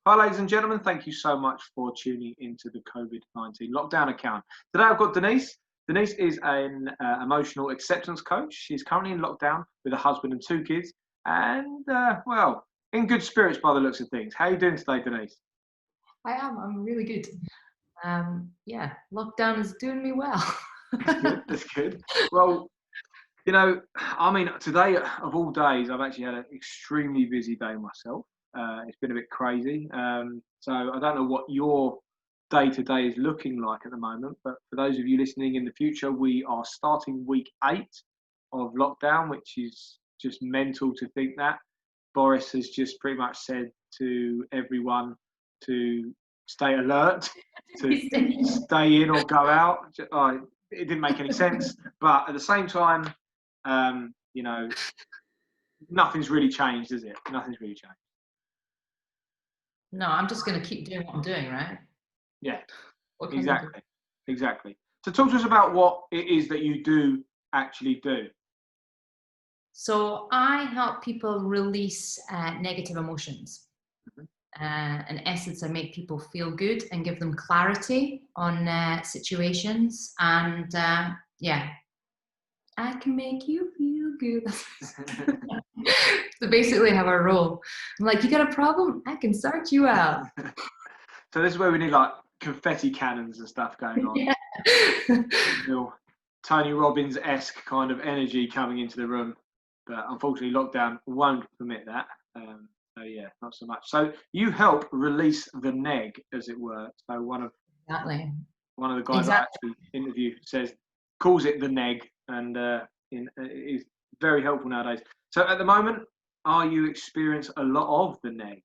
Hi, ladies and gentlemen. Thank you so much for tuning into the COVID-19 lockdown account. Today, I've got Denise. Denise is an emotional acceptance coach. She's currently in lockdown with a husband and two kids, and well, in good spirits by the looks of things. How are you doing today, Denise? I am. I'm really good. Yeah, lockdown is doing me well. That's good. That's good. Well, I mean, today of all days, I've actually had an extremely busy day myself. It's been a bit crazy. So I don't know what your day to day is looking like at the moment, but for those of you listening in the future, we are starting week 8 of lockdown, which is just mental to think that. Boris has just pretty much said to everyone to stay alert, to stay in or go out. It didn't make any sense, but at the same time, you know, nothing's really changed, is it? Nothing's really changed. No, I'm just going to keep doing what I'm doing, right? Yeah, What can you do? exactly. So talk to us about what it is that you do actually do. So I help people release negative emotions. In essence, I make people feel good and give them clarity on situations. And yeah, I can make you feel good. So basically how I roll. I'm like, you got a problem? I can sort you out. So this is where we need like confetti cannons and stuff going on. Yeah. Real Tony Robbins-esque kind of energy coming into the room. But unfortunately, lockdown won't permit that. So yeah, not so much. So you help release the neg, as it were. So one of the guys I actually interviewed calls it the neg, and it is very helpful nowadays. So at the moment, are you experiencing a lot of the neg?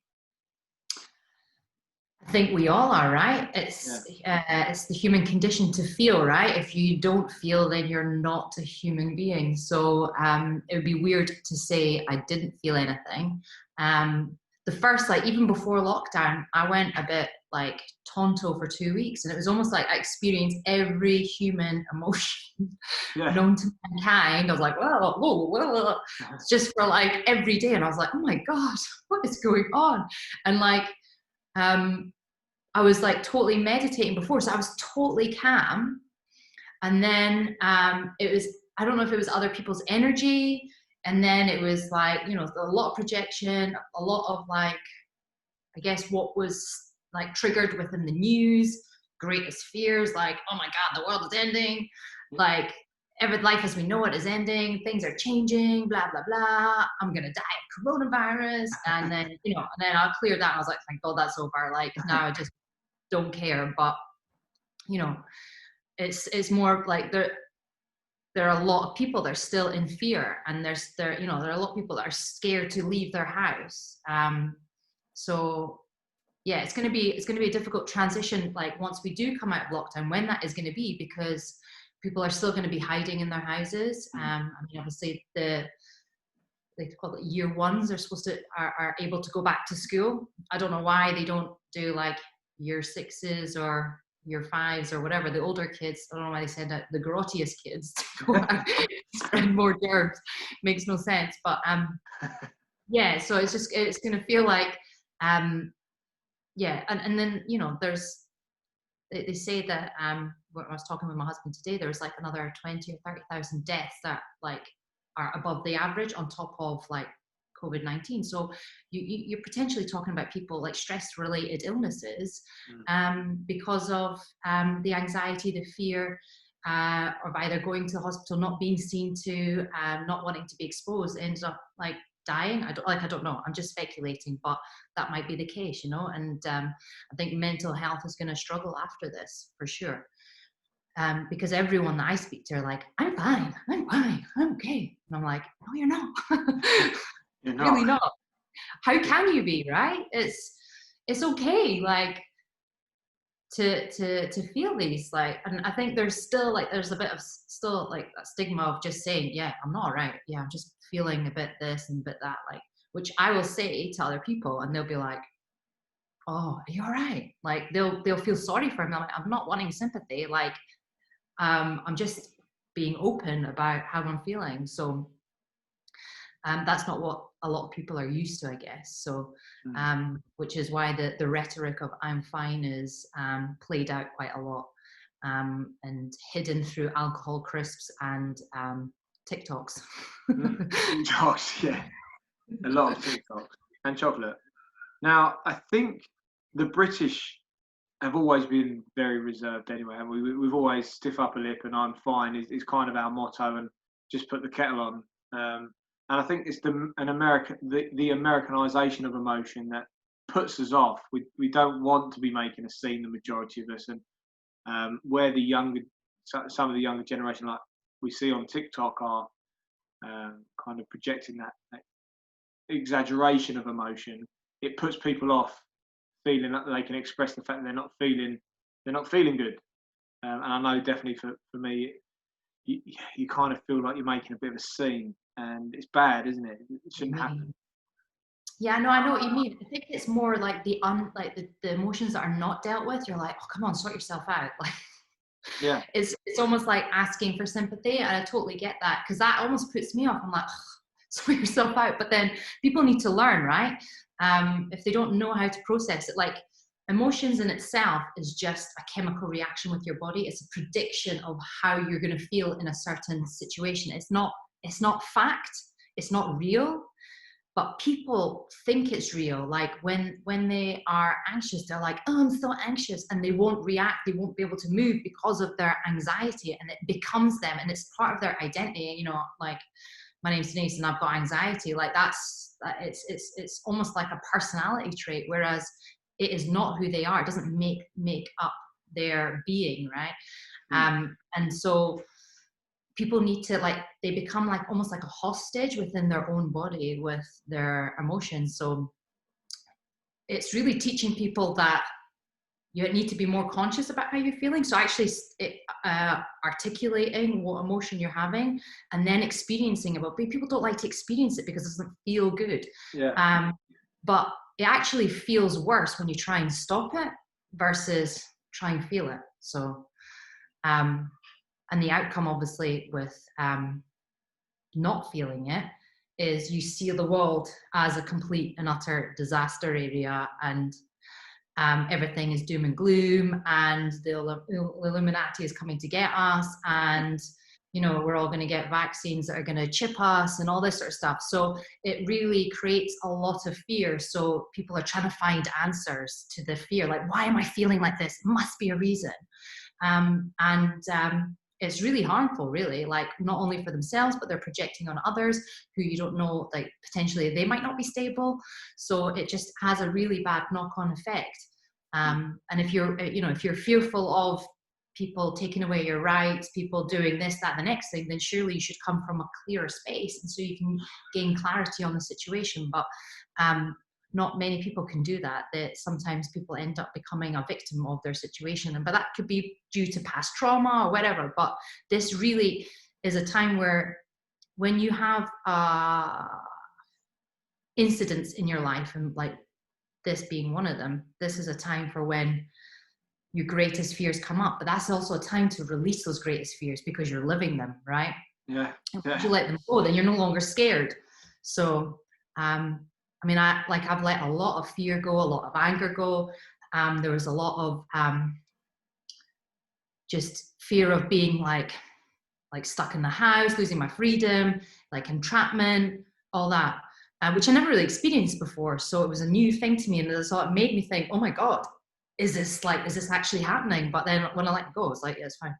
I think we all are, right? It's the human condition to feel, right? If you don't feel, then you're not a human being. So it would be weird to say I didn't feel anything. The first, like even before lockdown, I went a bit like tonto for 2 weeks, and it was almost like I experienced every human emotion known to mankind. I was like, whoa, just for like every day, and I was like, oh my god, what is going on? And like I was like totally meditating before, so I was totally calm. And then it was, I don't know if it was other people's energy, and then it was like, you know, a lot of projection, a lot of like, I guess what was like triggered within the news, greatest fears, like, oh my god, the world is ending, like every life as we know it is ending, things are changing, blah blah blah, I'm gonna die of coronavirus. And then, you know, and then I cleared that and I was like, thank god that's over, like now I just don't care. But you know, it's more like there are a lot of people that are still in fear, and there are a lot of people that are scared to leave their house. So yeah, it's going to be a difficult transition, like once we do come out of lockdown, when that is going to be, because people are still going to be hiding in their houses. I mean, obviously they call it year ones, are able to go back to school. I don't know why they don't do like year 6s or year 5s or whatever, the older kids. I don't know why they said that the grottiest kids to go out, spread more germs. Makes no sense. But yeah, so it's going to feel like yeah, and then, you know, they say that when I was talking with my husband today, there was like another 20 or 30,000 deaths that like are above the average on top of like COVID-19. So you're potentially talking about people like stress-related illnesses because of the anxiety, the fear, of either going to the hospital, not being seen to, not wanting to be exposed, ends up like dying. I don't know. I'm just speculating, but that might be the case, you know. And I think mental health is going to struggle after this for sure. Because everyone that I speak to are like, I'm fine, I'm okay. And I'm like, no, you're not. You're not. Really not. How can you be, right? It's okay, like to feel these, like, and I think there's a bit of still like that stigma of just saying, yeah, I'm not all right. Yeah, I'm just feeling a bit this and a bit that, like, which I will say to other people and they'll be like, oh, are you all right? Like they'll feel sorry for me. I'm not wanting sympathy. Like, I'm just being open about how I'm feeling. So That's not what a lot of people are used to, I guess. So, which is why the rhetoric of "I'm fine" is played out quite a lot, and hidden through alcohol crisps and TikToks. TikToks, yeah, a lot of TikToks and chocolate. Now, I think the British have always been very reserved anyway, and we've always stiff upper lip and "I'm fine" is kind of our motto, and just put the kettle on. And I think it's the Americanization of emotion that puts us off. We don't want to be making a scene, the majority of us, and where some of the younger generation, like we see on TikTok, are kind of projecting that exaggeration of emotion. It puts people off feeling that they can express the fact that they're not feeling good. And I know definitely for me, you kind of feel like you're making a bit of a scene, and it's bad, isn't it? It shouldn't happen. Yeah, no, I know what you mean. I think it's more like the emotions that are not dealt with. You're like, oh, come on, sort yourself out. Like, yeah, it's almost like asking for sympathy, and I totally get that, because that almost puts me off. I'm like, sort yourself out. But then people need to learn, right? If they don't know how to process it, like emotions in itself is just a chemical reaction with your body. It's a prediction of how you're going to feel in a certain situation. It's not fact. It's not real. But people think it's real. Like when they are anxious, they're like, oh, I'm so anxious, and they won't react. They won't be able to move because of their anxiety, and it becomes them, and it's part of their identity. You know, like, my name's Deniz and I've got anxiety. Like it's almost like a personality trait, whereas it is not who they are. It doesn't make up their being, right? And so people need to, like, they become like almost like a hostage within their own body with their emotions. So it's really teaching people that you need to be more conscious about how you're feeling. So actually articulating what emotion you're having and then experiencing it. But people don't like to experience it because it doesn't feel good. Yeah. But it actually feels worse when you try and stop it versus try and feel it. So, and the outcome, obviously, with not feeling it is you see the world as a complete and utter disaster area, and everything is doom and gloom, and the Illuminati is coming to get us, and you know, we're all going to get vaccines that are going to chip us and all this sort of stuff. So it really creates a lot of fear. So people are trying to find answers to the fear, like, why am I feeling like this? It must be a reason. It's really harmful, really, like, not only for themselves, but they're projecting on others who you don't know, like, potentially they might not be stable. So it just has a really bad knock-on effect. And if you're fearful of people taking away your rights, people doing this, that, the next thing, then surely you should come from a clearer space, and so you can gain clarity on the situation. But not many people can do that. That sometimes people end up becoming a victim of their situation, but that could be due to past trauma or whatever. But this really is a time where, when you have incidents in your life, and like this being one of them, this is a time for when your greatest fears come up. But that's also a time to release those greatest fears, because you're living them, right? Yeah. If you let them go, then you're no longer scared. So I mean, I've let a lot of fear go, a lot of anger go. There was a lot of just fear of being like stuck in the house, losing my freedom, like entrapment, all that, which I never really experienced before. So it was a new thing to me, and so it made me think, oh my God, is this actually happening? But then when I let go, it's like, yeah, it's fine.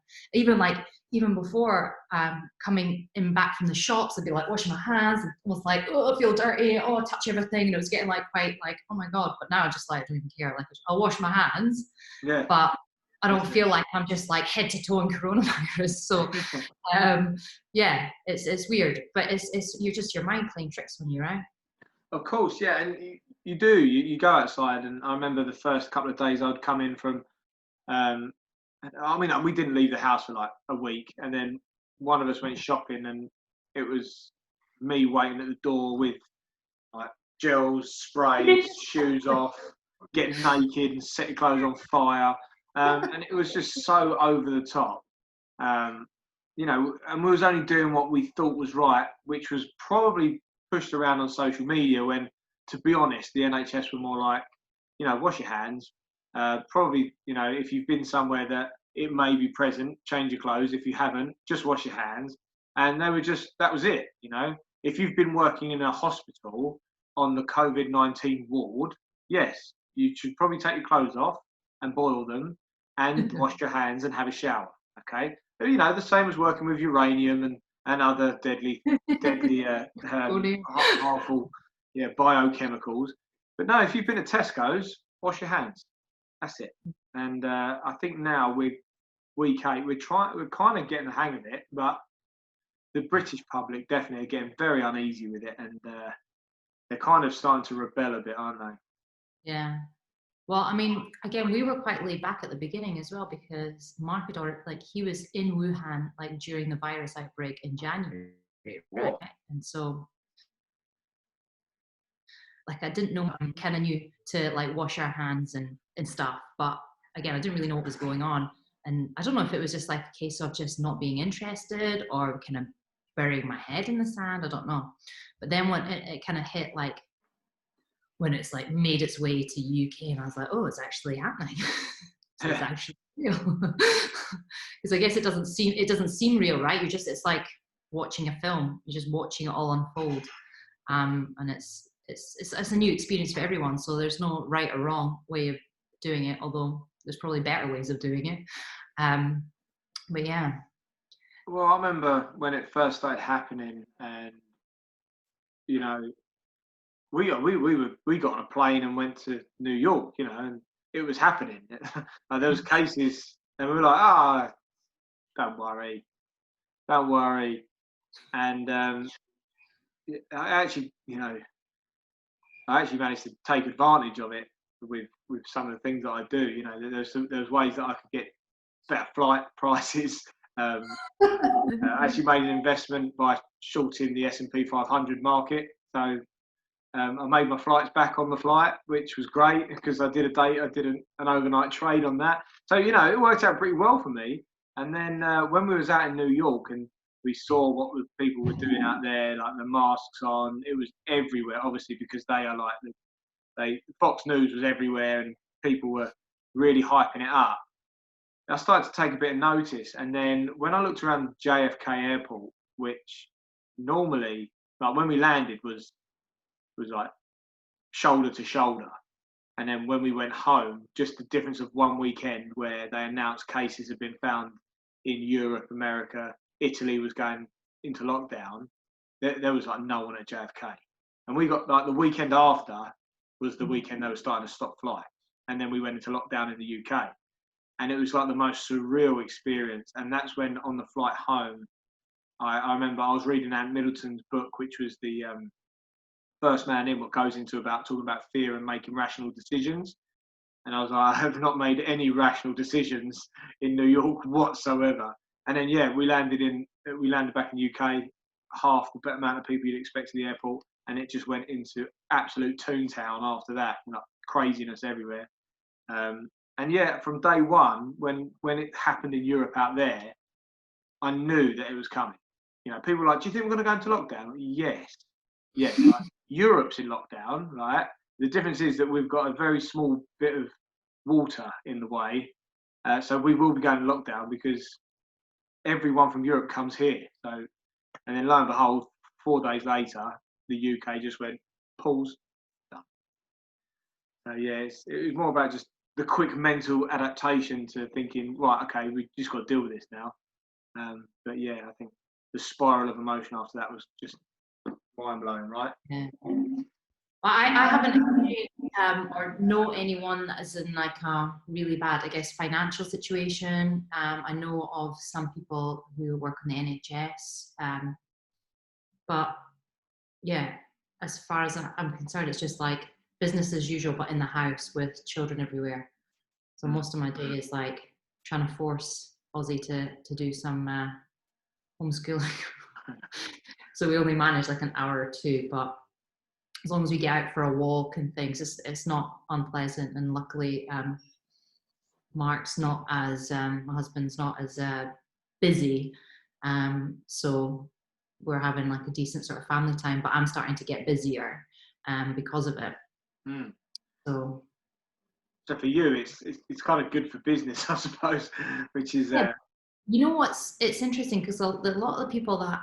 Even before coming in back from the shops, I'd be like washing my hands, and almost like, oh, I feel dirty, oh, I touch everything, and it was getting like quite like, oh my God. But now I just like, I don't even care. Like, I'll wash my hands, but I don't feel like I'm just like head to toe in coronavirus. So yeah, it's weird, but it's your mind playing tricks on you, right? Of course, yeah, and you go outside, and I remember the first couple of days I'd come in from, I mean, we didn't leave the house for like a week, and then one of us went shopping, and it was me waiting at the door with like gels, sprays, shoes off, getting naked and setting clothes on fire, and it was just so over the top, you know, and we was only doing what we thought was right, which was probably pushed around on social media when, to be honest, the NHS were more like, wash your hands. Probably, if you've been somewhere that it may be present, change your clothes. If you haven't, just wash your hands. And that was it. If you've been working in a hospital on the COVID-19 ward, yes, you should probably take your clothes off and boil them and wash your hands and have a shower. Okay. The same as working with uranium and other deadly, harmful, biochemicals. But no, if you've been at Tesco's, wash your hands. That's it. And I think now we're kind of getting the hang of it, but the British public definitely are getting very uneasy with it, and they're kind of starting to rebel a bit, aren't they? Yeah. Well, I mean, again, we were quite laid back at the beginning as well, because Mark had he was in Wuhan during the virus outbreak in January, right? And so I didn't know, I kind of knew to wash our hands and stuff, but again, I didn't really know what was going on. And I don't know if it was just a case of just not being interested or kind of burying my head in the sand. I don't know. But then when it kind of hit when it's made its way to UK, and I was like, oh, it's actually happening. So it's actually real. Because I guess it doesn't seem real, right? It's like watching a film. You're just watching it all unfold. And it's a new experience for everyone. So there's no right or wrong way of doing it, although there's probably better ways of doing it. But yeah. Well, I remember when it first started happening, and we got on a plane and went to New York, and it was happening. There was cases, and we were like, don't worry. And I actually managed to take advantage of it with some of the things that I do. There's ways that I could get better flight prices. I actually made an investment by shorting the S&P 500 market. So I made my flights back on the flight, which was great because I did an overnight trade on that. So, it worked out pretty well for me. And then when we was out in New York and we saw what people were doing out there, the masks on, it was everywhere, obviously, because they are Fox News was everywhere and people were really hyping it up. I started to take a bit of notice, and then when I looked around JFK Airport, which normally, when we landed, was shoulder to shoulder, and then when we went home, just the difference of one weekend where they announced cases had been found in Europe, America, Italy was going into lockdown. There was no one at JFK, and we got the weekend after was the weekend they were starting to stop flights, and then we went into lockdown in the UK. And it was the most surreal experience. And that's when, on the flight home, I remember I was reading Ant Middleton's book, which was the First Man In, what goes into talking about fear and making rational decisions. And I was like, I have not made any rational decisions in New York whatsoever. And then, we landed back in the UK, half the amount of people you'd expect at the airport. And it just went into absolute Toontown after that, craziness everywhere. And from day one, when it happened in Europe out there, I knew that it was coming. People were like, do you think we're going to go into lockdown? Yes. Europe's in lockdown, right? The difference is that we've got a very small bit of water in the way. So we will be going to lockdown because everyone from Europe comes here. So, and then lo and behold, 4 days later, the UK just went, pause, done. So it was more about just the quick mental adaptation to thinking, right, okay, we just got to deal with this now. But I think the spiral of emotion after that was just mind blowing, right? Yeah. Well, I haven't or know anyone that is in a really bad, I guess, financial situation. I know of some people who work on the NHS, but as far as I'm concerned, it's just business as usual, but in the house with children everywhere. So most of my day is trying to force Ozzy to do some homeschooling. So we only manage an hour or two, but as long as we get out for a walk and things, it's not unpleasant. And luckily, Mark's not as my husband's not as busy, so we're having like a decent sort of family time, but I'm starting to get busier because of it. Mm. So for you, it's kind of good for business, I suppose, which is yeah. You know it's interesting because a lot of the people that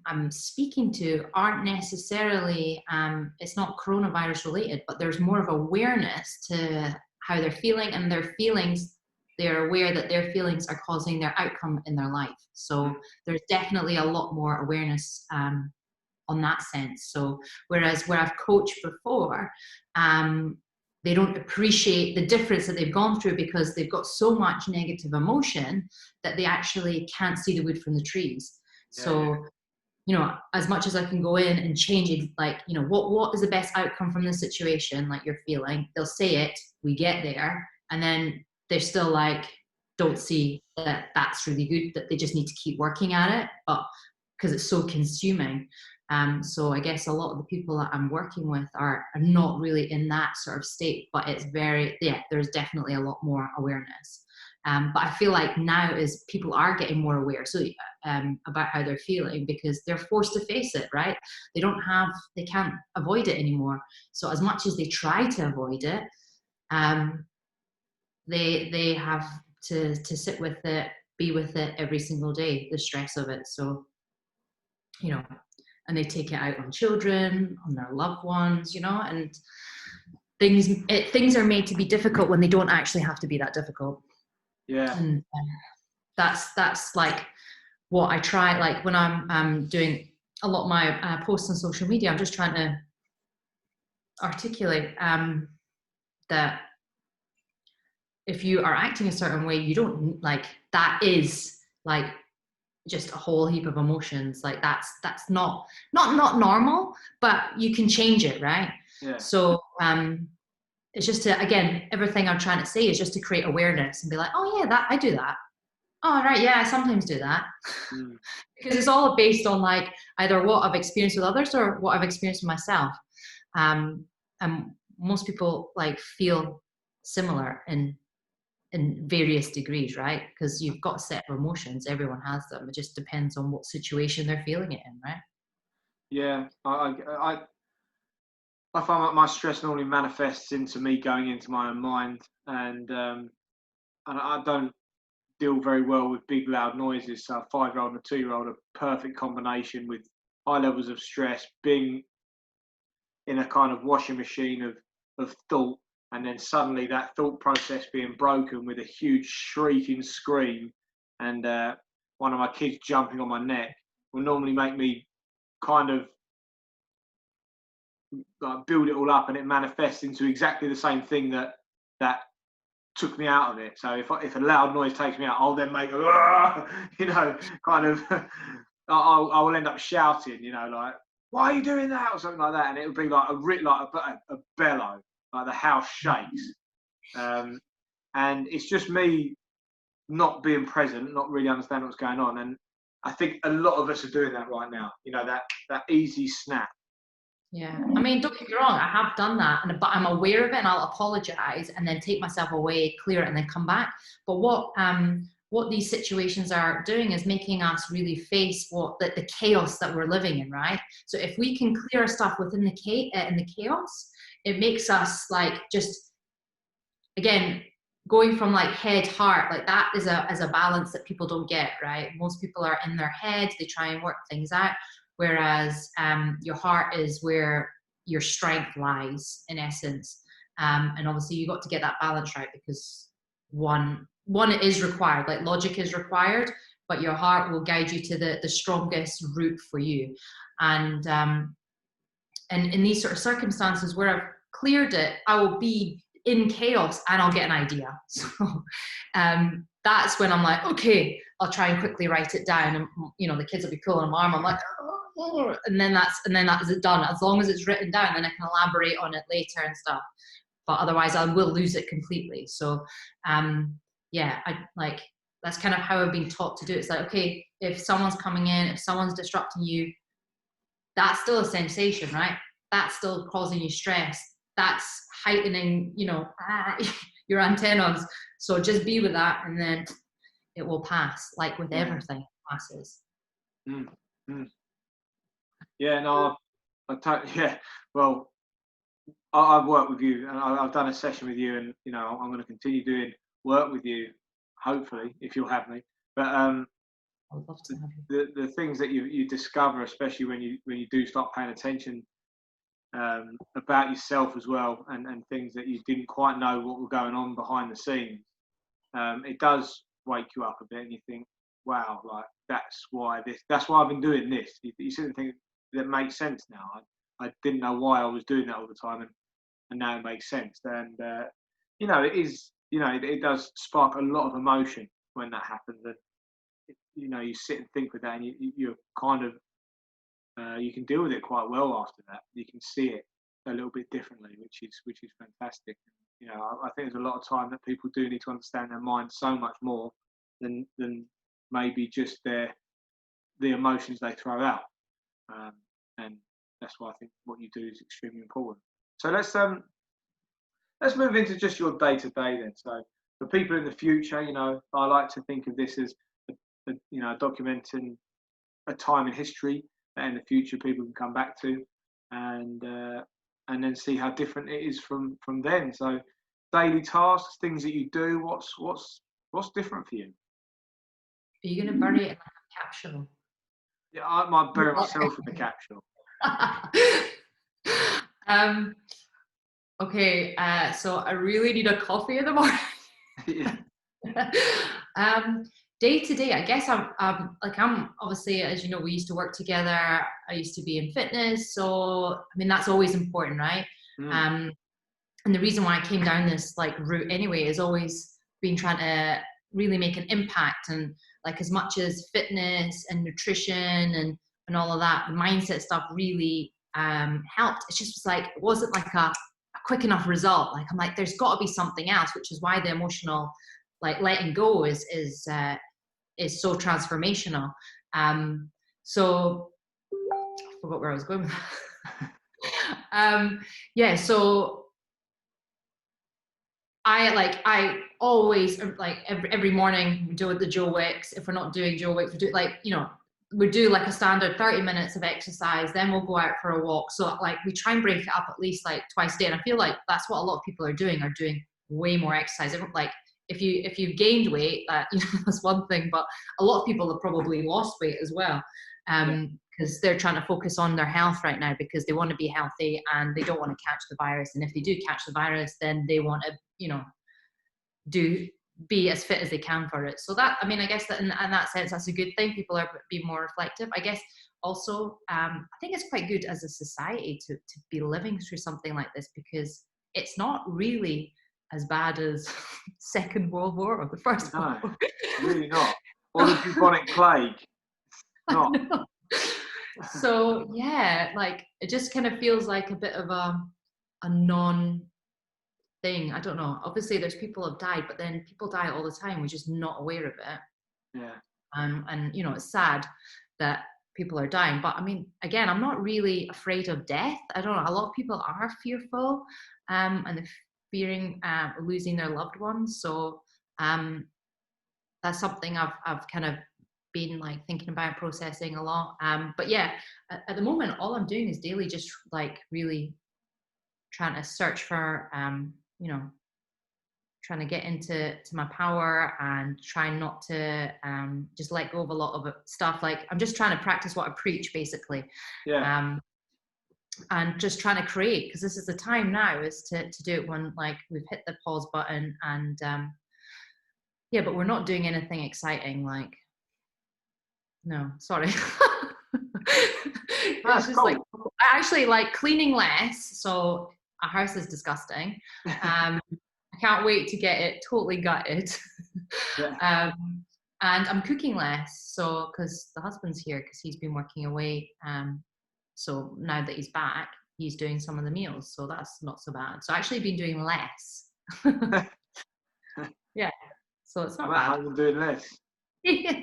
I'm speaking to aren't necessarily, it's not coronavirus related, but there's more of awareness to how they're feeling, and their feelings, they're aware that their feelings are causing their outcome in their life. So there's definitely a lot more awareness on that sense. So whereas where I've coached before, they don't appreciate the difference that they've gone through because they've got so much negative emotion that they actually can't see the wood from the trees. So, you know, as much as I can go in and change it, like, you know, what is the best outcome from this situation, like you're feeling, they'll say it, we get there, and then they're still like, don't see that that's really good, that they just need to keep working at it, but because it's so consuming. So I guess a lot of the people that I'm working with are not really in that sort of state, but it's very, yeah, there's definitely a lot more awareness. But I feel like now is people are getting more aware about how they're feeling because they're forced to face it, right? They can't avoid it anymore. So as much as they try to avoid it, they have to sit with it, be with it every single day, the stress of it. So, you know, and they take it out on children, on their loved ones, you know, and things are made to be difficult when they don't actually have to be that difficult. Yeah. And that's like what I try, like when I'm doing a lot of my posts on social media, I'm just trying to articulate that if you are acting a certain way, you don't, like, that is like just a whole heap of emotions. Like that's not normal, but you can change it, right? Yeah. So it's just to, again, everything I'm trying to say is just to create awareness and be like, oh yeah, that I do that. Oh right, yeah, I sometimes do that. Because it's all based on like either what I've experienced with others or what I've experienced with myself. And most people like feel similar in various degrees, right? Because you've got a set of emotions, everyone has them. It just depends on what situation they're feeling it in, right? Yeah, I find that my stress normally manifests into me going into my own mind, and I don't deal very well with big loud noises. So a 5-year-old and a 2-year-old are perfect combination with high levels of stress, being in a kind of washing machine of thought, and then suddenly that thought process being broken with a huge shrieking scream, and one of my kids jumping on my neck will normally make me kind of like build it all up, and it manifests into exactly the same thing that took me out of it. So if a loud noise takes me out, I'll then make you know, kind of I will end up shouting, you know, like, why are you doing that, or something like that, and it would be like a bellow, like the house shakes. And it's just me not being present, not really understanding what's going on. And I think a lot of us are doing that right now, you know, that easy snap. Yeah, I mean, don't get me wrong, I have done that, but I'm aware of it, and I'll apologize and then take myself away, clear it, and then come back. But what these situations are doing is making us really face the chaos that we're living in, right? So if we can clear our stuff within the chaos, it makes us like just, again, going from like head heart, like that is a balance that people don't get, right? Most people are in their head, they try and work things out, whereas your heart is where your strength lies in essence. And obviously you got to get that balance right, because one is required, like logic is required, but your heart will guide you to the strongest route for you. And in these sort of circumstances where I've cleared it, I will be in chaos and I'll get an idea. So that's when I'm like, okay, I'll try and quickly write it down, and you know, the kids will be pulling my arm. I'm like, oh, and then that is it done. As long as it's written down, then I can elaborate on it later and stuff. But otherwise, I will lose it completely. So yeah, I like, that's kind of how I've been taught to do it. It's like, okay, if someone's coming in, if someone's disrupting you, that's still a sensation, right? That's still causing you stress. That's heightening, you know, your antennas. So just be with that, and then it will pass. Like with everything, it passes. Yeah, no, yeah. Well, I've worked with you, and I've done a session with you, and I'm going to continue doing work with you, hopefully, if you'll have me. But I would love to the, have you. the things that you discover, especially when you do start paying attention about yourself as well, and things that you didn't quite know what were going on behind the scenes, it does wake you up a bit, and you think, wow, like that's why I've been doing this. You sort of think that makes sense now. I didn't know why I was doing that all the time, and now it makes sense. And it is, it does spark a lot of emotion when that happens. And you sit and think with that, and you're kind of you can deal with it quite well after that. You can see it a little bit differently, which is fantastic. I think there's a lot of time that people do need to understand their mind so much more than maybe just the emotions they throw out. And that's why I think what you do is extremely important. So let's move into just your day to day then. So for people in the future, I like to think of this as documenting a time in history that in the future people can come back to, and then see how different it is from then. So daily tasks, things that you do, what's different for you? Are you going to bury it in like a capsule? Yeah, I might bury myself in the capsule. Okay, so I really need a coffee in the morning. Yeah. Day to day, I guess I'm obviously, as you know, we used to work together. I used to be in fitness, so I mean that's always important, right? Mm. And the reason why I came down this like route anyway is always been trying to really make an impact, and like as much as fitness and nutrition and all of that, the mindset stuff really helped. It just was like it wasn't like a quick enough result. Like I'm like, there's got to be something else, which is why the emotional like letting go is so transformational. So I forgot where I was going with that. Yeah, so I always like every morning we do the Joe Wicks. If we're not doing Joe Wicks, we do we do like a standard 30 minutes of exercise, then we'll go out for a walk. So like we try and break it up at least like twice a day. And I feel like that's what a lot of people are doing way more exercise. Like if you've gained weight, that's one thing, but a lot of people have probably lost weight as well. Because they're trying to focus on their health right now because they want to be healthy and they don't want to catch the virus. And if they do catch the virus, then they want to, be as fit as they can for it. So that, I mean, I guess that in that sense, that's a good thing. People are being more reflective. I guess also, I think it's quite good as a society to be living through something like this because it's not really as bad as Second World War or the First World War. Really not. Or the bubonic plague. Not. So yeah, like it just kind of feels like a bit of a non thing. I don't know. Obviously, there's people have died, but then people die all the time. We're just not aware of it. Yeah. And it's sad that people are dying. But I mean, again, I'm not really afraid of death. I don't know. A lot of people are fearful, and they're fearing losing their loved ones. So that's something I've kind of been like thinking about processing a lot. But yeah, at the moment, all I'm doing is daily, just like really trying to search for, trying to get into my power and trying not to just let go of a lot of stuff. Like I'm just trying to practice what I preach, basically. Yeah. And just trying to create, because this is the time now is to do it when like we've hit the pause button and yeah, but we're not doing anything exciting. Like, no, sorry. That's just cool. like I actually like cleaning less. So our house is disgusting. I can't wait to get it totally gutted. Yeah. And I'm cooking less. So because the husband's here, because he's been working away. So now that he's back, he's doing some of the meals. So that's not so bad. So I've actually been doing less. Yeah. So it's not bad. I've been doing less. Yeah.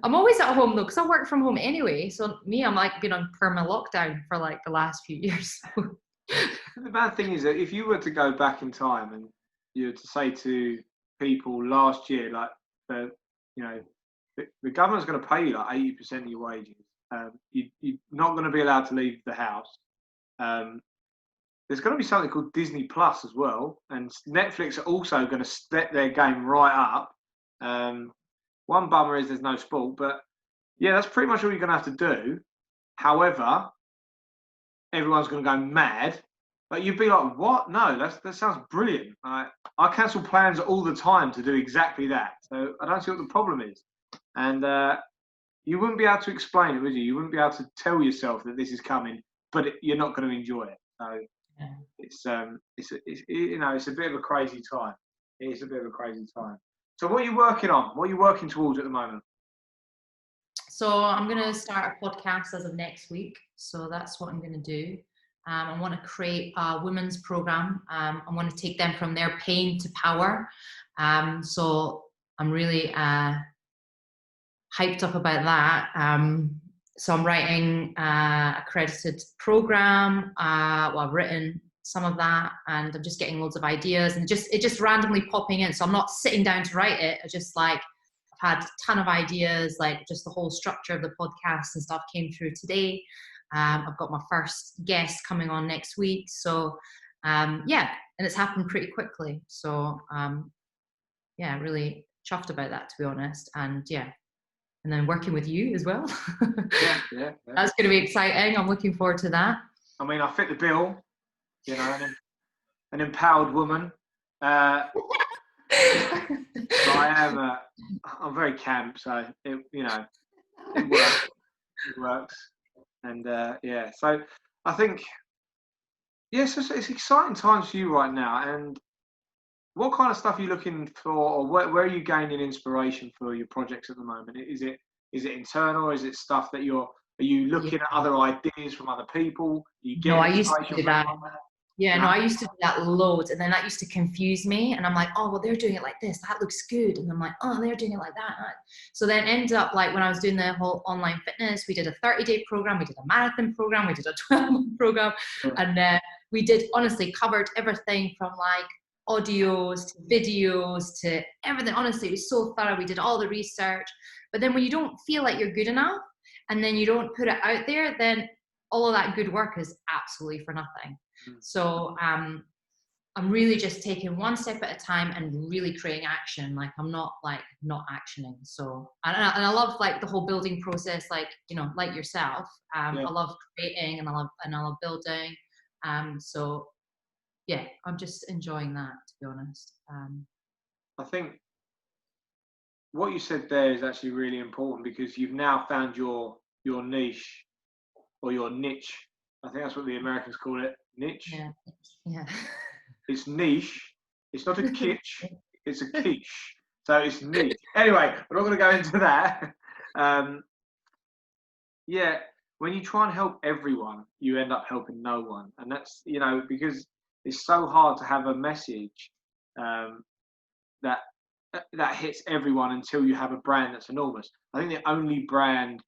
I'm always at home though, because I work from home anyway. So I'm like been on perma lockdown for like the last few years. The bad thing is that if you were to go back in time and you were to say to people last year, like, the government's going to pay you like 80% of your wages, You're not going to be allowed to leave the house. There's going to be something called Disney Plus as well, and Netflix are also going to step their game right up. One bummer is there's no sport, but yeah, that's pretty much all you're going to have to do. However, everyone's going to go mad. But you'd be like, what? No, that sounds brilliant. I cancel plans all the time to do exactly that. So I don't see what the problem is. And you wouldn't be able to explain it, would you? You wouldn't be able to tell yourself that this is coming, but you're not going to enjoy it. So it's a bit of a crazy time. It is a bit of a crazy time. So what are you working on? What are you working towards at the moment? So I'm going to start a podcast as of next week. So that's what I'm going to do. I want to create a women's program. I want to take them from their pain to power. So I'm really hyped up about that. So I'm writing a accredited program. I've written some of that, and I'm just getting loads of ideas, and it just randomly popping in. So I'm not sitting down to write it. I just I've had a ton of ideas, like just the whole structure of the podcast and stuff came through today. I've got my first guest coming on next week. So and it's happened pretty quickly. So really chuffed about that, to be honest. And and then working with you as well. Yeah. That's going to be exciting. I'm looking forward to that. I mean, I fit the bill, an empowered woman. But I'm very camp, so it works. It works. And so I think, it's exciting times for you right now. And what kind of stuff are you looking for, or where are you gaining inspiration for your projects at the moment? Is it internal, or is it stuff that are you looking at other ideas from other people? I used to do that. I used to do that loads, and then that used to confuse me, and I'm like, oh, well, they're doing it like this, that looks good, and I'm like, oh, they're doing it like that. So then ended up, like, when I was doing the whole online fitness, we did a 30-day program, we did a marathon program, we did a 12-month program, and we did, honestly, covered everything from like audios to videos to everything. Honestly, it was so thorough. We did all the research. But then when you don't feel like you're good enough, and then you don't put it out there, then all of that good work is absolutely for nothing. So I'm really just taking one step at a time and really creating action. Like, I'm not actioning. So and I love, like, the whole building process, like, like yourself. I love creating, and I love building. So I'm just enjoying that, to be honest. I think what you said there is actually really important, because you've now found your niche, or your niche. I think that's what the Americans call it, niche. Yeah. It's niche. It's not a kitsch. It's a quiche. So it's niche. Anyway, we're not going to go into that. When you try and help everyone, you end up helping no one, and that's because it's so hard to have a message that hits everyone until you have a brand that's enormous. I think the only brands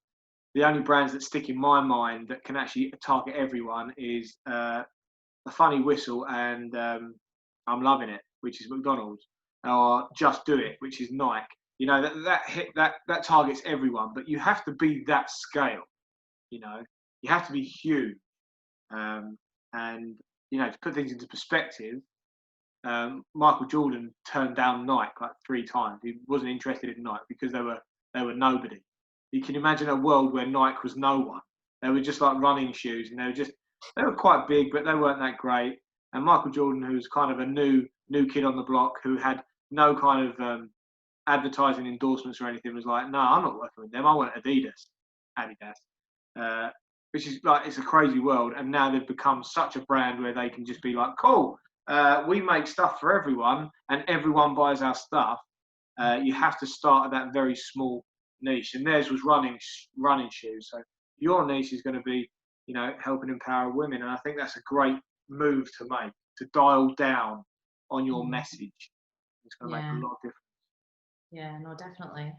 that stick in my mind that can actually target everyone is the Funny Whistle and I'm Loving It, which is McDonald's, or Just Do It, which is Nike. That targets everyone, but you have to be that scale. You have to be huge, and to put things into perspective, Michael Jordan turned down Nike like 3 times. He wasn't interested in Nike because they were nobody. You can imagine a world where Nike was no one. They were just like running shoes, and they were quite big, but they weren't that great. And Michael Jordan, who's kind of a new kid on the block, who had no kind of advertising endorsements or anything, was like, no, I'm not working with them. I want Adidas. Which is like, it's a crazy world. And now they've become such a brand where they can just be like, cool, we make stuff for everyone, and everyone buys our stuff. You have to start at that very small niche, and theirs was running shoes. So your niche is going to be, helping empower women, and I think that's a great move to make, to dial down on your message. It's going to make a lot of difference. Yeah, no, definitely.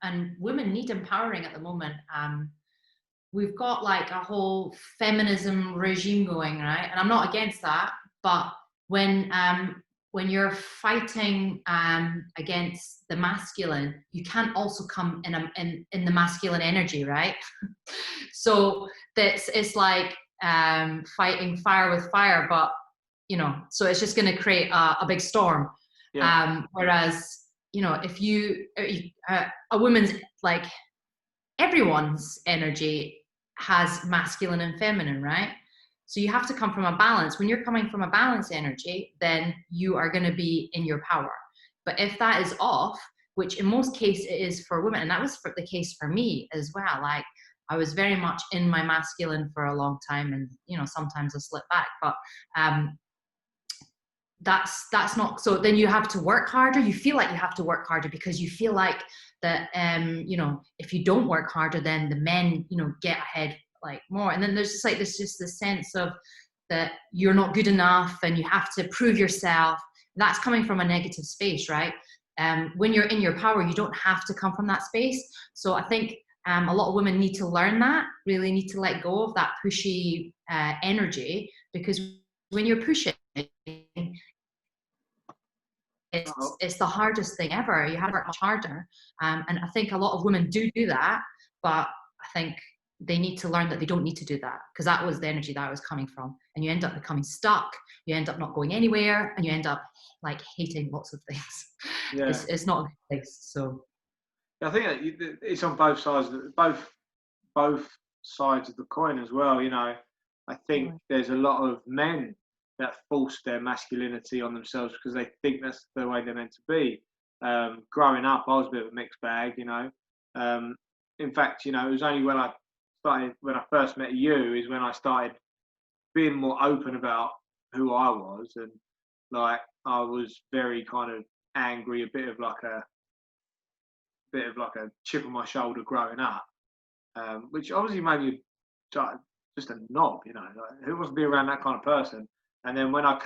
And women need empowering at the moment. We've got like a whole feminism regime going, right? And I'm not against that, but when when you're fighting against the masculine, you can't also come in the masculine energy, right? So it's like fighting fire with fire, but so it's just going to create a big storm. Yeah. Whereas if a woman's, like, everyone's energy has masculine and feminine, right? So you have to come from a balance. When you're coming from a balanced energy, then you are going to be in your power. But if that is off, which in most cases it is for women, and that was the case for me as well. Like, I was very much in my masculine for a long time, and sometimes I slip back. But that's not, so then you have to work harder. You feel like you have to work harder because you feel like that if you don't work harder, then the men get ahead like more. And then there's just this sense of that you're not good enough and you have to prove yourself. That's coming from a negative space, right? When you're in your power, you don't have to come from that space. So I think a lot of women need to learn that, really need to let go of that pushy energy, because when you're pushing, it's the hardest thing ever. You have to work much harder. And I think a lot of women do that, but I think they need to learn that they don't need to do that, because that was the energy that I was coming from. And you end up becoming stuck, you end up not going anywhere, and you end up like hating lots of things. Yeah. It's not a good place. So I think it's on both sides, both sides of the coin as well. I think there's a lot of men that force their masculinity on themselves because they think that's the way they're meant to be. Growing up, I was a bit of a mixed bag. In fact, it was only when I first met you is when I started being more open about who I was, and like I was very kind of angry, a bit of like a chip on my shoulder growing up, which obviously made me just a knob. Like, who wants to be around that kind of person? And then when I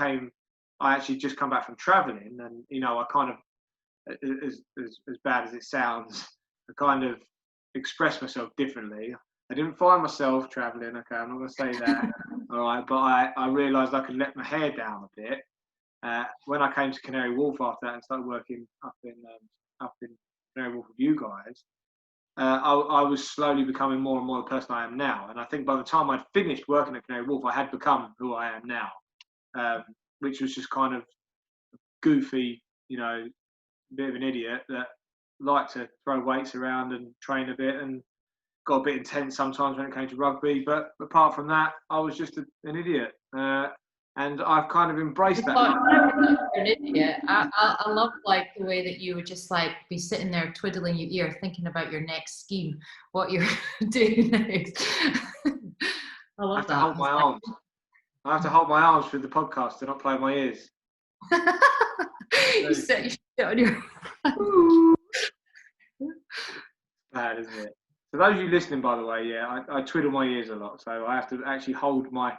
actually just come back from traveling, and I kind of, as bad as it sounds, I kind of expressed myself differently. I didn't find myself traveling. Okay, I'm not going to say that. All right, but I realised I could let my hair down a bit. When I came to Canary Wharf after that and started working up in Canary Wharf with you guys, I was slowly becoming more and more the person I am now. And I think by the time I'd finished working at Canary Wharf, I had become who I am now. Which was just kind of goofy, bit of an idiot that liked to throw weights around and train a bit and got a bit intense sometimes when it came to rugby. But apart from that, I was just an idiot. And I've kind of embraced that. You're an idiot. I love like the way that you would just like be sitting there twiddling your ear, thinking about your next scheme, what you're doing next. I love that. Hold my arms. I have to hold my arms through the podcast to not play with my ears. You sit on your bad, isn't it? For those of you listening, by the way, yeah, I twiddle my ears a lot, so I have to actually hold my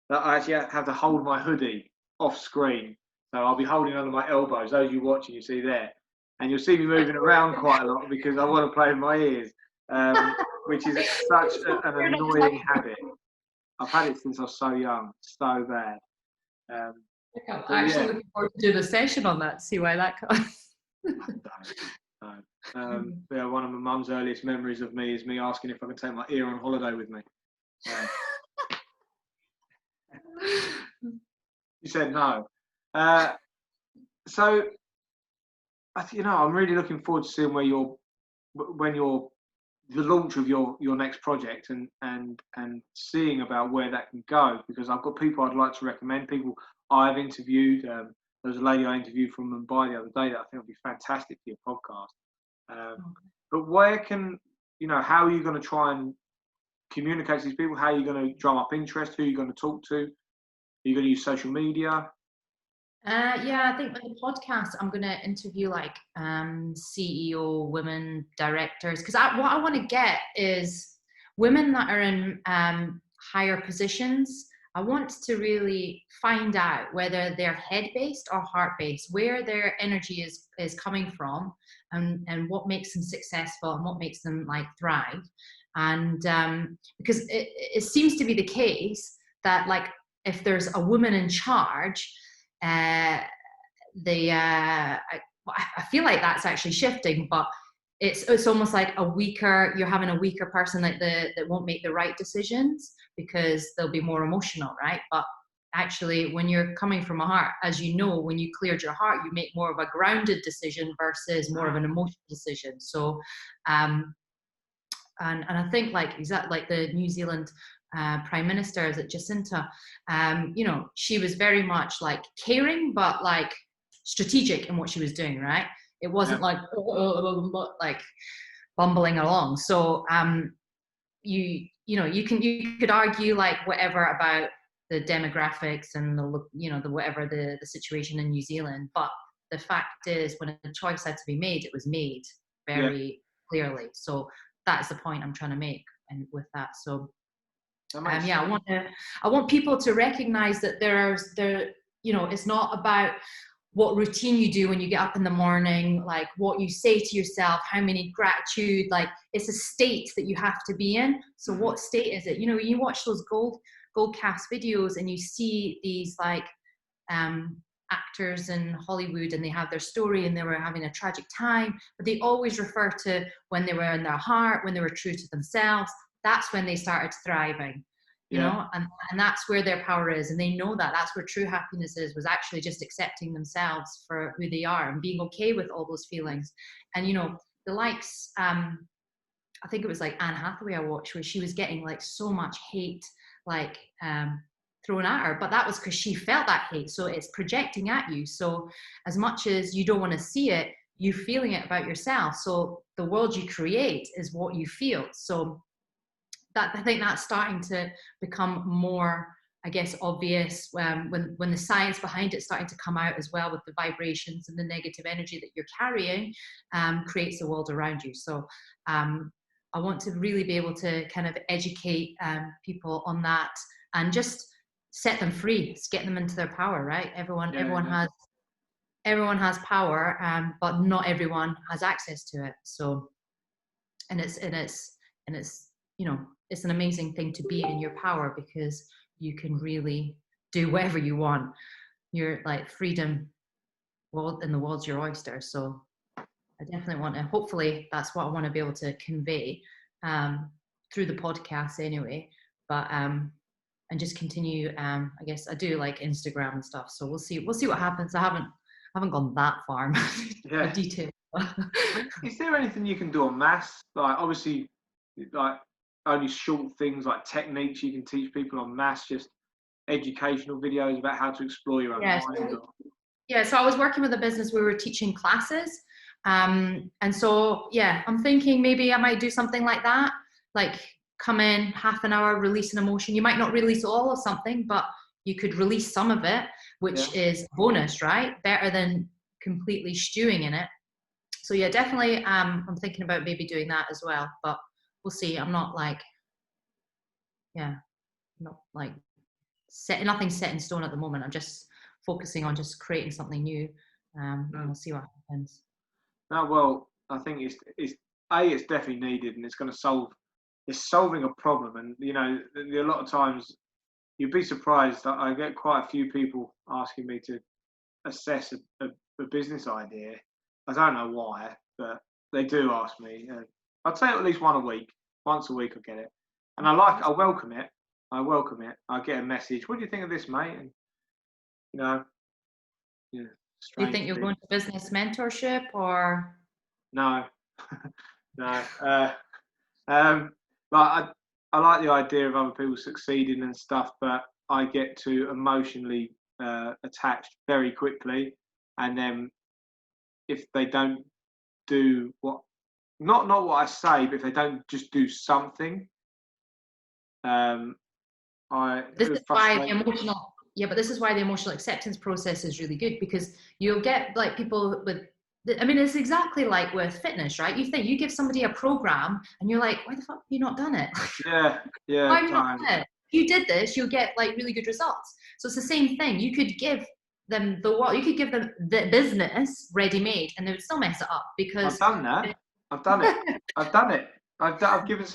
hoodie off screen. So I'll be holding under my elbows. Those of you watching, you see there, and you'll see me moving around quite a lot because I want to play with my ears, which is such an annoying habit. I've had it since I was so young, so bad. I'm actually looking forward to do the session on that, see why that comes. Yeah, one of my mum's earliest memories of me is me asking if I can take my ear on holiday with me. She said no. So, I'm really looking forward to seeing the launch of your next project and seeing about where that can go, because I've got people I'd like to recommend, people I've interviewed. There was a lady I interviewed from Mumbai the other day that I think would be fantastic for your podcast. But where can, how are you going to try and communicate to these people? How are you going to drum up interest? Who are you going to talk to? Are you going to use social media? Yeah, I think with the podcast, I'm going to interview like CEO, women directors, because what I want to get is women that are in higher positions. I want to really find out whether they're head-based or heart-based, where their energy is coming from, and what makes them successful and what makes them like thrive. And because it seems to be the case that like if there's a woman in charge, I feel like that's actually shifting, but it's almost like you're having a weaker person that won't make the right decisions because they'll be more emotional, right? But actually, when you're coming from a heart, as you know, when you cleared your heart, you make more of a grounded decision versus more of an emotional decision. So and I think like exactly like the New Zealand Prime Minister, is it Jacinta? She was very much like caring, but like strategic in what she was doing. Right? It wasn't like like bumbling along. So you could argue like whatever about the demographics and the whatever the situation in New Zealand, but the fact is, when a choice had to be made, it was made very clearly. So that's the point I'm trying to make, and with that, so I want people to recognize that it's not about what routine you do when you get up in the morning, like what you say to yourself, how many gratitude, like it's a state that you have to be in. So what state is it? You watch those gold cast videos and you see these like actors in Hollywood, and they have their story and they were having a tragic time, but they always refer to when they were in their heart, when they were true to themselves. That's when they started thriving. And that's where their power is, and they know that that's where true happiness is, was actually just accepting themselves for who they are and being okay with all those feelings. And the likes, I think it was like Anne Hathaway I watched, where she was getting like so much hate like thrown at her, but that was because she felt that hate, so it's projecting at you. So as much as you don't want to see it, you're feeling it about yourself. So the world you create is what you feel. So I think that's starting to become more, I guess, obvious when the science behind it's starting to come out as well, with the vibrations and the negative energy that you're carrying creates the world around you. So I want to really be able to kind of educate people on that and just set them free, just get them into their power, right? Everyone has power, but not everyone has access to it. So, and it's it's an amazing thing to be in your power, because you can really do whatever you want. You're like freedom, and the world's your oyster. So I definitely want to, hopefully that's what I want to be able to convey through the podcast anyway, but and just continue. I guess I do like Instagram and stuff, so we'll see what happens. I haven't gone that far in detail. Is there anything you can do on maths? Like obviously, like only short things like techniques you can teach people on maths, just educational videos about how to explore your own mind. So I was working with a business where we were teaching classes. And so, I'm thinking maybe I might do something like that, like come in half an hour, release an emotion. You might not release all of something, but you could release some of it, which is bonus, right? Better than completely stewing in it. So definitely, I'm thinking about maybe doing that as well, but we'll see. I'm not like, nothing set in stone at the moment. I'm just focusing on just creating something new, and we'll see what happens. No, well, I think it's definitely needed, and it's solving a problem. And a lot of times you'd be surprised that I get quite a few people asking me to assess a business idea. I don't know why, but they do ask me. I'd say at least once a week I get it, and I welcome it. I get a message. What do you think of this, mate? And do you think you're going to business mentorship or? No, no. But I like the idea of other people succeeding and stuff, but I get too emotionally attached very quickly, and then if they don't do not what I say, but if they don't just do something, this is why the emotional acceptance process is really good, because you'll get like people with, I mean, it's exactly like with fitness, right? You give somebody a program and you're like, why the fuck have you not done it? Yeah. Why have you not done it? If you did this, you'll get like really good results. So it's the same thing. You could give them the business ready-made and they would still mess it up, because I've done that. I've done it. I've given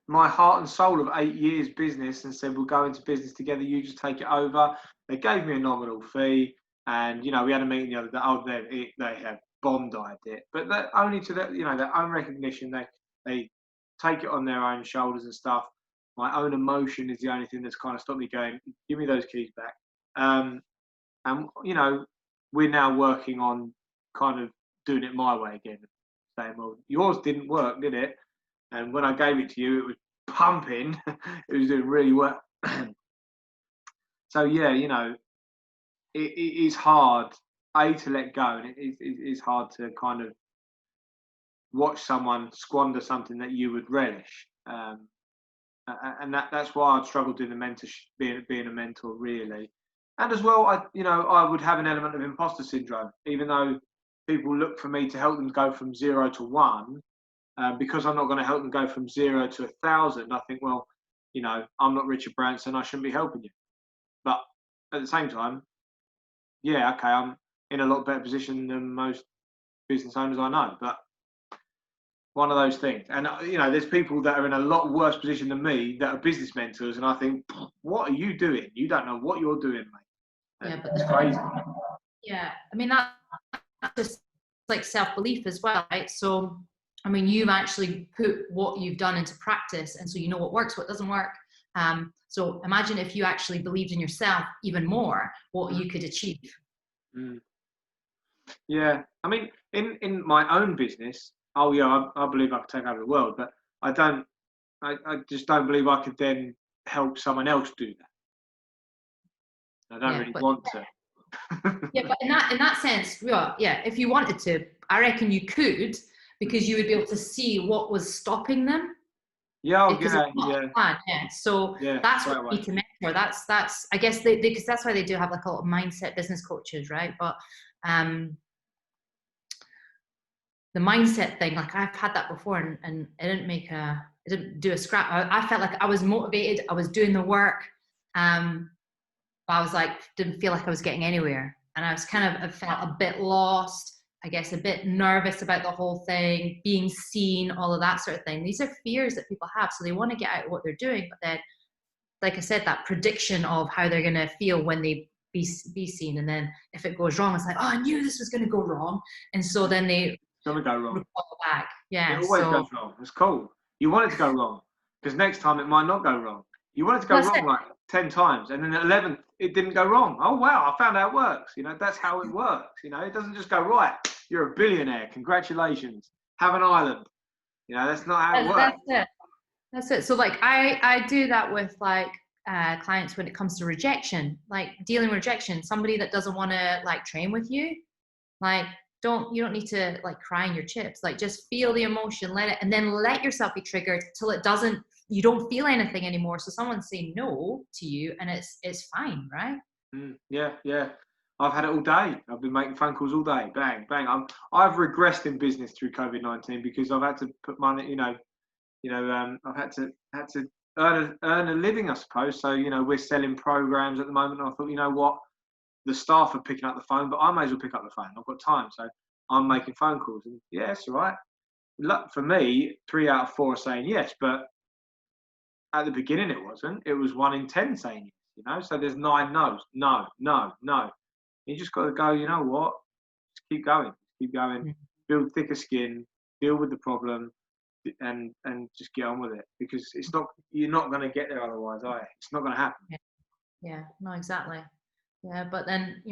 my heart and soul of 8 years business and said, we'll go into business together. You just take it over. They gave me a nominal fee. And we had a meeting the other day. Oh, they have Bonded it, but that only to their their own recognition. They take it on their own shoulders and stuff. My own emotion is the only thing that's kind of stopped me going, give me those keys back. And we're now working on kind of doing it my way again, saying, well, yours didn't work, did it? And when I gave it to you, it was pumping. It was doing really well. So yeah, it is hard to let go, and it is hard to kind of watch someone squander something that you would relish. And that's why I'd struggle doing the mentorship, being a mentor, really. And as well, I would have an element of imposter syndrome, even though people look for me to help them go from 0 to 1. Because I'm not going to help them go from 0 to 1,000. I think, well, I'm not Richard Branson. I shouldn't be helping you. But at the same time, yeah, okay, I'm in a lot better position than most business owners I know. But one of those things. And, there's people that are in a lot worse position than me that are business mentors. And I think, what are you doing? You don't know what you're doing, mate. Yeah, but it's crazy. Yeah, I mean, that's just like self-belief as well, right? So, I mean, you've actually put what you've done into practice, and so you know what works, what doesn't work. So imagine if you actually believed in yourself even more, what you could achieve. Yeah, I mean, in my own business, oh yeah, I believe I could take over the world, but I don't. I just don't believe I could then help someone else do that. I don't really want to. Yeah, but in that sense, yeah, if you wanted to, I reckon you could, because you would be able to see what was stopping them. Yeah, yeah. So that's what you need to mentor. That's I guess because that's why they do have like a lot of mindset business coaches, right? But the mindset thing, like I've had that before, and it didn't do a scrap. I felt like I was motivated, I was doing the work, but I was like, didn't feel like I was getting anywhere, and I felt a bit lost, I guess, a bit nervous about the whole thing, being seen, all of that sort of thing. These are fears that people have, so they want to get out of what they're doing, but then, like I said, that prediction of how they're going to feel when they be seen, and then if it goes wrong, it's like, oh, I knew this was going to go wrong, and so then they gonna go wrong. Back. Yeah, it always goes wrong. It's cool. You want it to go wrong because next time it might not go wrong. You want it to go wrong like 10 times, and then at 11th it didn't go wrong. Oh wow, I found out it works. That's how it works. It doesn't just go right. You're a billionaire. Congratulations. Have an island. That's not how it works. That's it. So like I do that with like clients when it comes to rejection, like dealing with rejection. Somebody that doesn't want to like train with you, like you don't need to like cry in your chips. Like just feel the emotion, let it, and then let yourself be triggered till you don't feel anything anymore. So someone's saying no to you, and it's fine, right? Yeah. I've had it all day. I've been making phone calls all day. Bang, bang. I've regressed in business through COVID-19 because I've had to put money. I've had to earn a living, I suppose. So we're selling programs at the moment. And I thought, you know what, the staff are picking up the phone, but I may as well pick up the phone. I've got time, so I'm making phone calls. And yeah, it's all right. Look, for me, 3 out of 4 are saying yes, but at the beginning it wasn't. It was 1 in 10 saying yes. So there's 9 no's. No. You just got to go. You know what? Just keep going. Build thicker skin. Deal with the problem, and just get on with it, because you're not going to get there otherwise, are you? It's not going to happen. Yeah. No, exactly. Yeah, but then,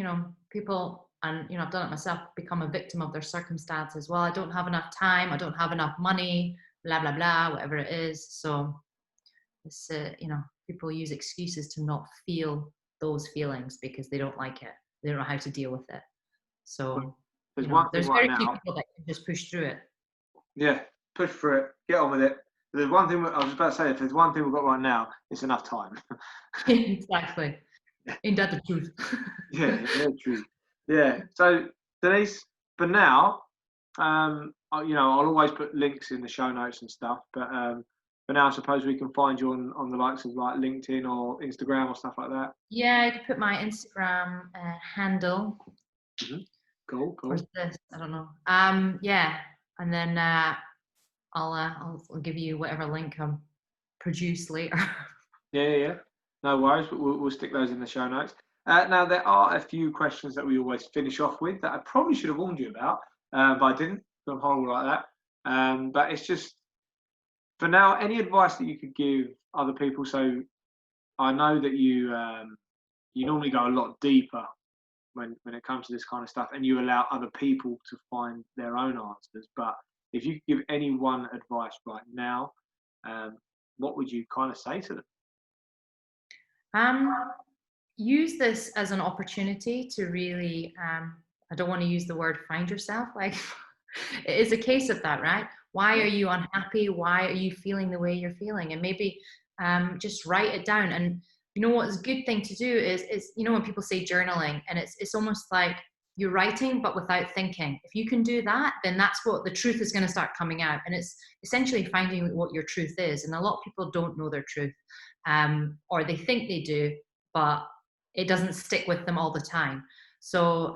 people, and, I've done it myself, become a victim of their circumstances. Well, I don't have enough time, I don't have enough money, blah, blah, blah, whatever it is. So it's, people use excuses to not feel those feelings because they don't like it. They don't know how to deal with it. So there's very few people that can just push through it. Yeah, push through it, get on with it. There's one thing I was about to say, if there's one thing we've got right now, it's enough time. Exactly. Ain't that the truth? Yeah, true. Yeah. So Denise, for now, I'll always put links in the show notes and stuff. But for now, I suppose we can find you on the likes of like LinkedIn or Instagram or stuff like that. Yeah, I could put my Instagram handle. Mm-hmm. Cool. Where's this? I don't know. Yeah, and then I'll give you whatever link I produce later. Yeah. No worries. We'll stick those in the show notes. Now, there are a few questions that we always finish off with that I probably should have warned you about, but I didn't. I'm horrible like that. But it's just, for now, any advice that you could give other people. So I know that you normally go a lot deeper when it comes to this kind of stuff, and you allow other people to find their own answers. But if you could give anyone advice right now, what would you kind of say to them? Use this as an opportunity to really, I don't want to use the word find yourself, like it is a case of that, right? Why are you unhappy? Why are you feeling the way you're feeling? And maybe just write it down. And you know what's a good thing to do is you know, when people say journaling, and it's almost like you're writing but without thinking. If you can do that, then that's what the truth is going to start coming out. And it's essentially finding what your truth is. And a lot of people don't know their truth, or they think they do, but it doesn't stick with them all the time. So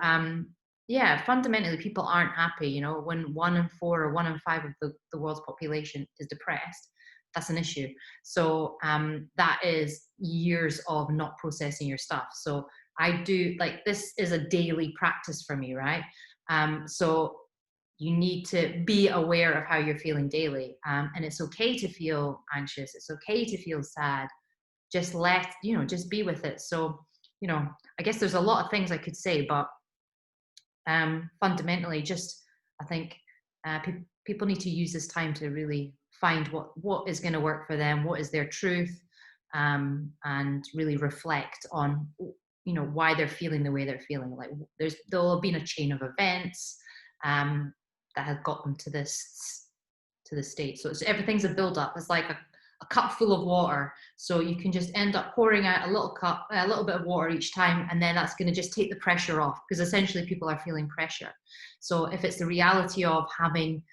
yeah, fundamentally people aren't happy. You know, when 1 in 4 or 1 in 5 of the world's population is depressed, that's an issue. So that is years of not processing your stuff. So I do, like, this is a daily practice for me, right? So you need to be aware of how you're feeling daily. And it's okay to feel anxious. It's okay to feel sad. Just just be with it. So, I guess there's a lot of things I could say, but fundamentally, just, I think people need to use this time to really find what is going to work for them, what is their truth, and really reflect on why they're feeling the way they're feeling. Like, there'll have been a chain of events that have got them to this state. So everything's a build up. It's like a cup full of water. So you can just end up pouring out a little bit of water each time, and then that's going to just take the pressure off, because essentially people are feeling pressure. So if it's the reality of having,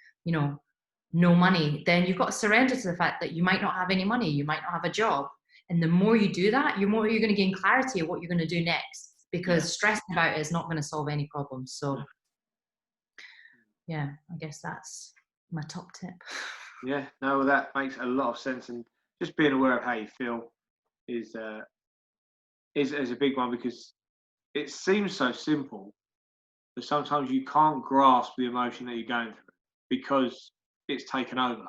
no money, then you've got to surrender to the fact that you might not have any money, you might not have a job. And the more you do that, the more you're going to gain clarity of what you're going to do next, because stressing about it is not going to solve any problems. So yeah, I guess that's my top tip. Yeah, no, that makes a lot of sense, and just being aware of how you feel is a big one, because it seems so simple, but sometimes you can't grasp the emotion that you're going through because it's taken over,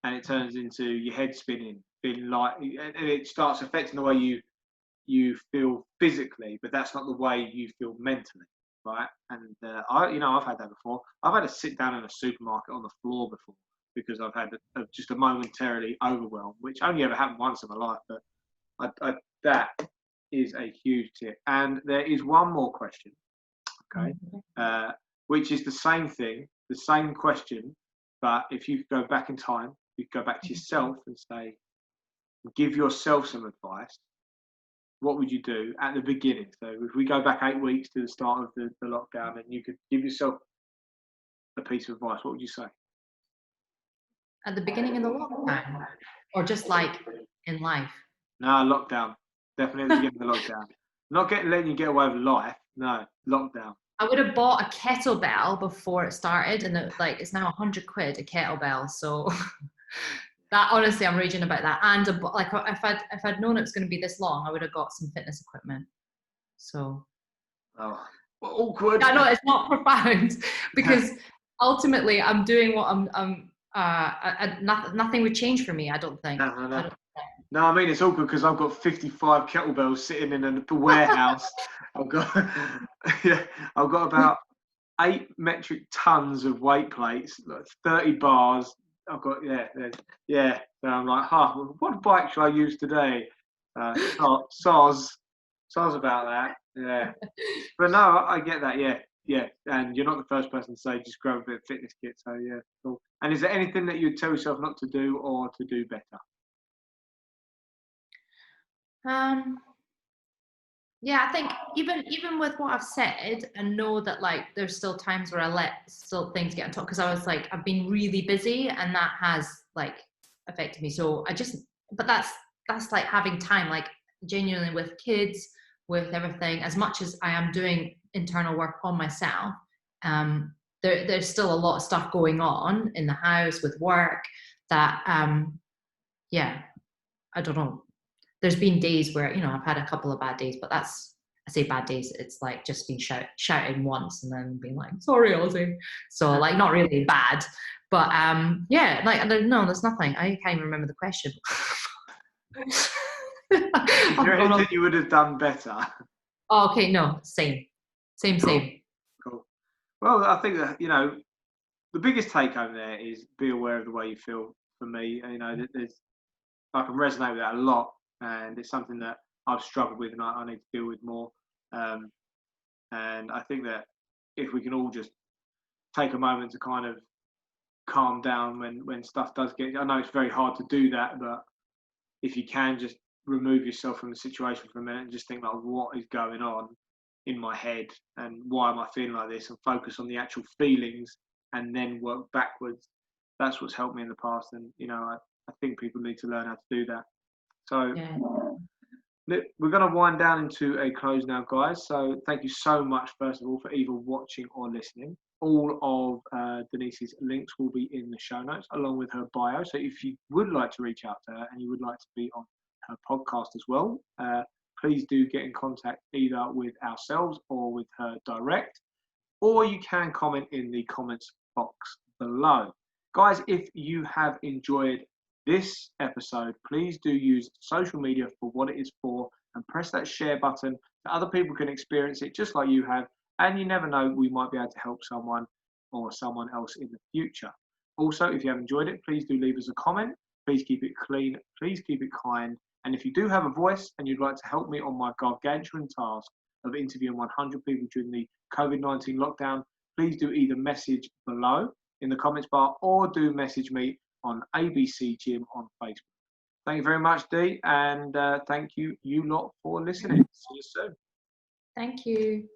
and it turns into your head spinning, feeling like, and it starts affecting the way you feel physically, but that's not the way you feel mentally, right? And I've had that before. I've had to sit down in a supermarket on the floor before, because I've had just a momentarily overwhelm, which only ever happened once in my life. But that is a huge tip. And there is one more question, okay, which is the same thing, the same question, but if you go back in time, you go back to yourself and say, give yourself some advice. What would you do at the beginning? So if we go back 8 weeks to the start of the lockdown, and you could give yourself a piece of advice, what would you say? At the beginning of the lockdown, or just like in life? No, lockdown. Definitely at the beginning of the lockdown. Not letting you get away with life. No, lockdown. I would have bought a kettlebell before it started, and it's now £100 a kettlebell. So that, honestly, I'm raging about that. And if I'd known it was going to be this long, I would have got some fitness equipment. So. Oh, well, awkward. No, it's not profound, because ultimately I'm doing what nothing would change for me, I don't think. No, I mean, it's awkward because I've got 55 kettlebells sitting in a warehouse. I've got about 8 metric tons of weight plates, like 30 bars. I've got So I'm like, what bike should I use today? Soz about that. Yeah, but no, I get that. Yeah, and you're not the first person to say just grab a bit of fitness kit. So yeah, cool. And is there anything that you'd tell yourself not to do or to do better? Yeah, I think even with what I've said, and know that, like, there's still times where I let things get on top, because I was like, I've been really busy, and that has, like, affected me. So but that's like having time, like, genuinely, with kids, with everything. As much as I am doing internal work on myself, there's still a lot of stuff going on in the house with work that I don't know. there's been days where, you know, I've had a couple of bad days, but that's, I say bad days, it's like just been shouting once and then being like, sorry, Ozzy. So like not really bad, but yeah, like no, there's nothing. I can't even remember the question. Is there anything you would have done better? Oh, okay, no, same. Cool. Well, I think that, you know, the biggest take home there is be aware of the way you feel. For me, you know, I can resonate with that a lot, and it's something that I've struggled with and I need to deal with more. And I think that if we can all just take a moment to kind of calm down when stuff does get, I know it's very hard to do that, but if you can just remove yourself from the situation for a minute and just think like, what is going on in my head and why am I feeling like this, and focus on the actual feelings and then work backwards. That's what's helped me in the past, and you know, I think people need to learn how to do that. So Yeah. we're going to wind down into a close now, guys. So thank you so much, first of all, for either watching or listening. All of Denise's links will be in the show notes, along with her bio. So if you would like to reach out to her and you would like to be on her podcast as well, please do get in contact either with ourselves or with her direct, or you can comment in the comments box below. Guys, if you have enjoyed this episode, please do use social media for what it is for and press that share button so other people can experience it just like you have. And you never know, we might be able to help someone or someone else in the future. Also, if you have enjoyed it, please do leave us a comment. Please keep it clean. Please keep it kind. And if you do have a voice and you'd like to help me on my gargantuan task of interviewing 100 people during the COVID-19 lockdown, please do either message below in the comments bar or do message me on ABC Gym on Facebook. Thank you very much, Dee, and thank you lot for listening. See you soon. Thank you.